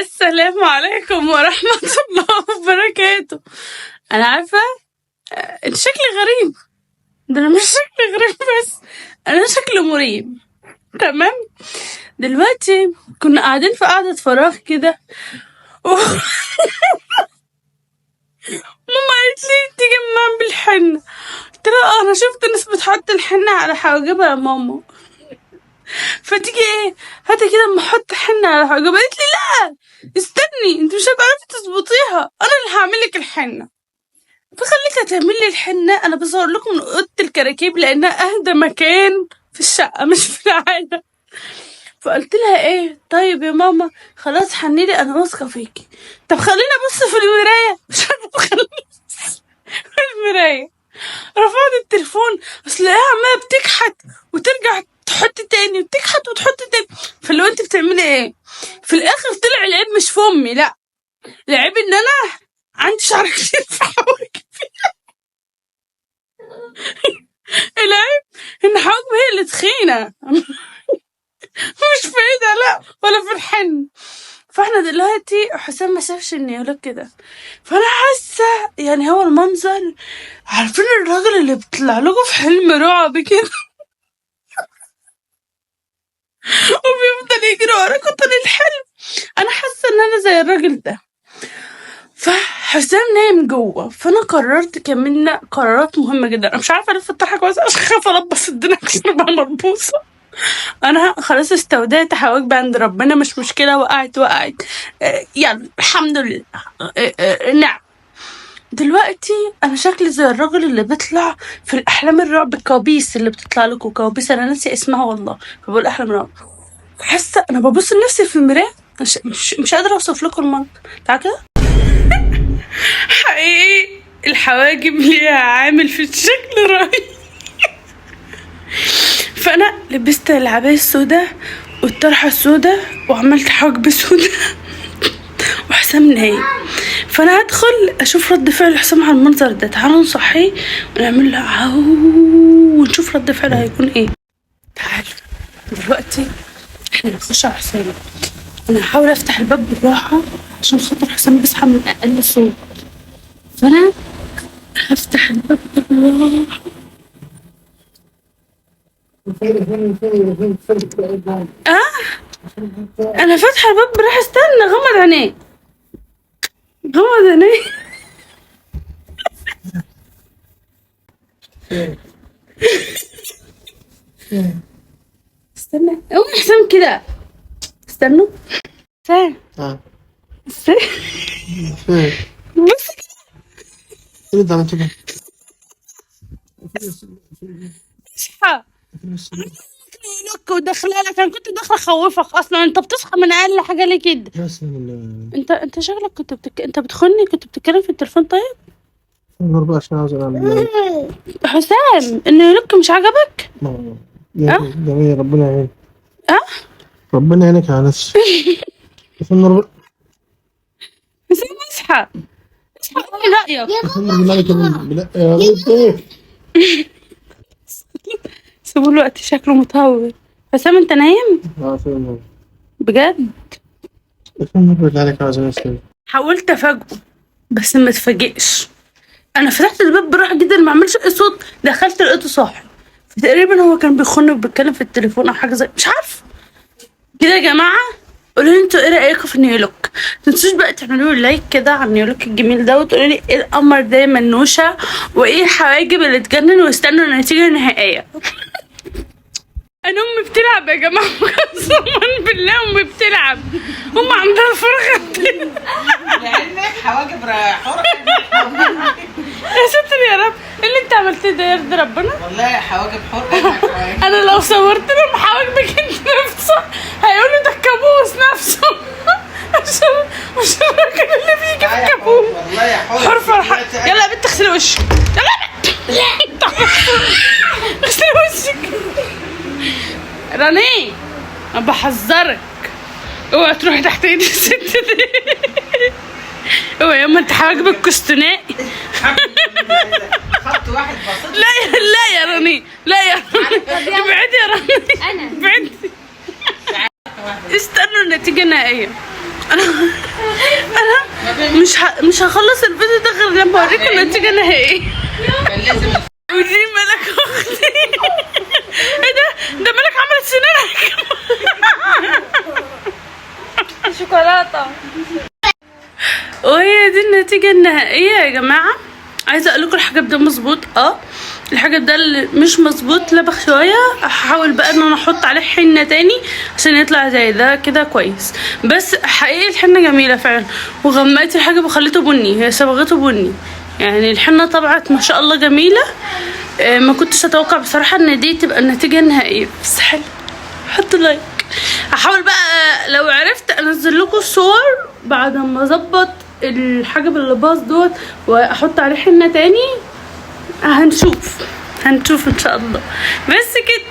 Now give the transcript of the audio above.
السلام عليكم ورحمة الله وبركاته. أنا عارفة أنت شكلي غريب، ده أنا مش شكلي غريب بس أنا شكلي مريب. تمام. دلوقتي كنا قاعدين في قعدة فراغ كده ماما قالت لي تيجي نعمل بالحنة. قلت لها أنا شفت ناس بتحط الحنة على حواجبها يا ماما، فتيجي ايه هاتي كده اما احط حنة على حاجة. قالت لي لا استني، انت مش هتعرفي تظبطيها، انا اللي هعملك الحنة. فخليتها تعمل لي الحنة. انا بصور لكم من اوضة الكراكيب لانها اهدى مكان في الشقة مش في العالم. فقلت لها ايه طيب يا ماما خلاص حنيلي انا واثقة فيكي. طب خليني ابص في المراية. مش عارفة خليني ابص في المراية. رفعت التليفون اصل ايه عمالة بتكحت وترجع تحط تاني وتكحت وتحط تاني. فلو انت بتعملي ايه في الاخر طلع العيب مش في امي، لا العيب ان انا عندي شعر كتير في حواجبي. العيب ان حواجبي هي اللي تخينة مش في ايدها لا ولا في الحن. فاحنا دلوقتي حسام ما شافش النيولوك كده، فانا حاسه يعني هو المنظر. عارفين الراجل اللي بيطلع لكم في حلم رعب كده وبيفضل يجري وراكوا طول الحلم؟ انا حاسه ان انا زي الراجل ده. فحسام نايم جوه، فانا قررت كملنا قرارات مهمه جدا. انا مش عارفه الف الطرحه كويس عشان خايفه البس الدنيا عشان ابقى مربوصه. انا خلاص استودعت حواجبي عند ربنا، مش مشكله وقعت يلا الحمد لله. نعم. دلوقتي انا شكلي زي الراجل اللي بيطلع في الاحلام الرعب، الكوابيس اللي بتطلع لكم كوابيس انا ناسي اسمها والله، فبقول احلام رعب. حاسه انا ببص لنفسي في المرايه مش قادره اوصف لكم المنظر. تعالوا كده. حقيقي الحواجب ليها عامل في الشكل رهيب. فانا لبست العباية السوداء والطرحه السوداء وعملت حواجب سوداء وحسام نايم. فانا هدخل اشوف رد فعل حسام على المنظر ده. تعالوا نصحيه ونعمل له عو ونشوف رد فعله هيكون ايه. تعالوا دلوقتي احنا نخش على حسام. انا هحاول افتح الباب بالراحه عشان خاطر حسام بيصحى من اقل صوت، فانا هفتح الباب بالراحه. انا فاتحه الباب بالراحه. استنى غمض عينيك غمض عينيك. استنى قوم حسام كده. استنوا حسام حسام بص كده اصحى. لك وداخله لك، انا كنت داخله اخوفك اصلا. انت بتصحى من اقل حاجه ليه كده؟ انت شغلك انت بتخوني، كنت بتتكلم في التليفون. طيب النور بقى عشان عاوز اعمل حسام النيولوك مش عجبك؟ جميل ربنا يعينك. ربنا يعينك على نفسك. بس النور بقى حسام اصحى قول لي رايك. سيبوا الوقت شكله متهور. حسام انت نايم؟ بجد؟ حاولت افاجئه بس ما اتفاجئش. انا فتحت الباب براحه جدا ما عملش اي صوت، دخلت لقيته صاحي. تقريبا هو كان بيخوني وبيتكلم في التليفون او حاجه زي مش عارفه كده. يا جماعه قولوا لي انتوا ايه رايكم في النيولوك. متنسوش بقى تعملوا لي لايك كده على النيولوك الجميل ده، وتقولوا لي ايه القمر ده منوشه وايه الحواجب اللي تجنن، واستنوا النتيجه النهائيه. انا امي بتلعب يا جماعه قسما بالله امي بتلعب. امي عندها الفرخه لعلمك حواجب حر. يا ستر يا رب اللي انت عملتيه ده يرضي ربنا. والله حواجب حر. انا لو صورت لهم حواجبك انت نفسه هيقولوا ده الكابوس نفسه. مش الراجل اللي بيجي في الكابوس. والله حر فرحه. يلا يا بنت اغسلي وشك. يلا يا بنت اغسلي وشك. راني انا بحذرك اوعى تروحي تحت ايد الست دي. اوعى ياما انت حواجبك كستنائي. خط واحد بسيط. لا يا راني لا يا راني ابعدي يا راني. انا ابعدي. استنوا النتيجه النهائيه. انا مش هخلص الفيديو ده غير لما اوريكم النتيجه النهائيه. كان لازم ودي ملك اختي. ايه ده ملك عملت سنانك. شوكولاته. وهي دي النتيجه النهائيه يا جماعه. عايزه اقول لكم الحاجب ده مظبوط. الحاجب ده اللي مش مظبوط لبخ شويه. هحاول بقى ان انا احط عليه حنه تاني عشان يطلع زي ده كده كويس. بس حقيقي الحنه جميله فعلا، وغمقت الحاجب وخليته بني، هي صبغته بني. يعني الحنه طلعت ما شاء الله جميله. ما كنتش اتوقع بصراحه ان دي تبقى النتيجه النهائيه، بس حلو. حطوا لايك. هحاول بقى لو عرفت انزل لكم الصور بعد ما اظبط الحاجب اللي باظ دوت واحط عليه حنه تاني. هنشوف ان شاء الله. بس كده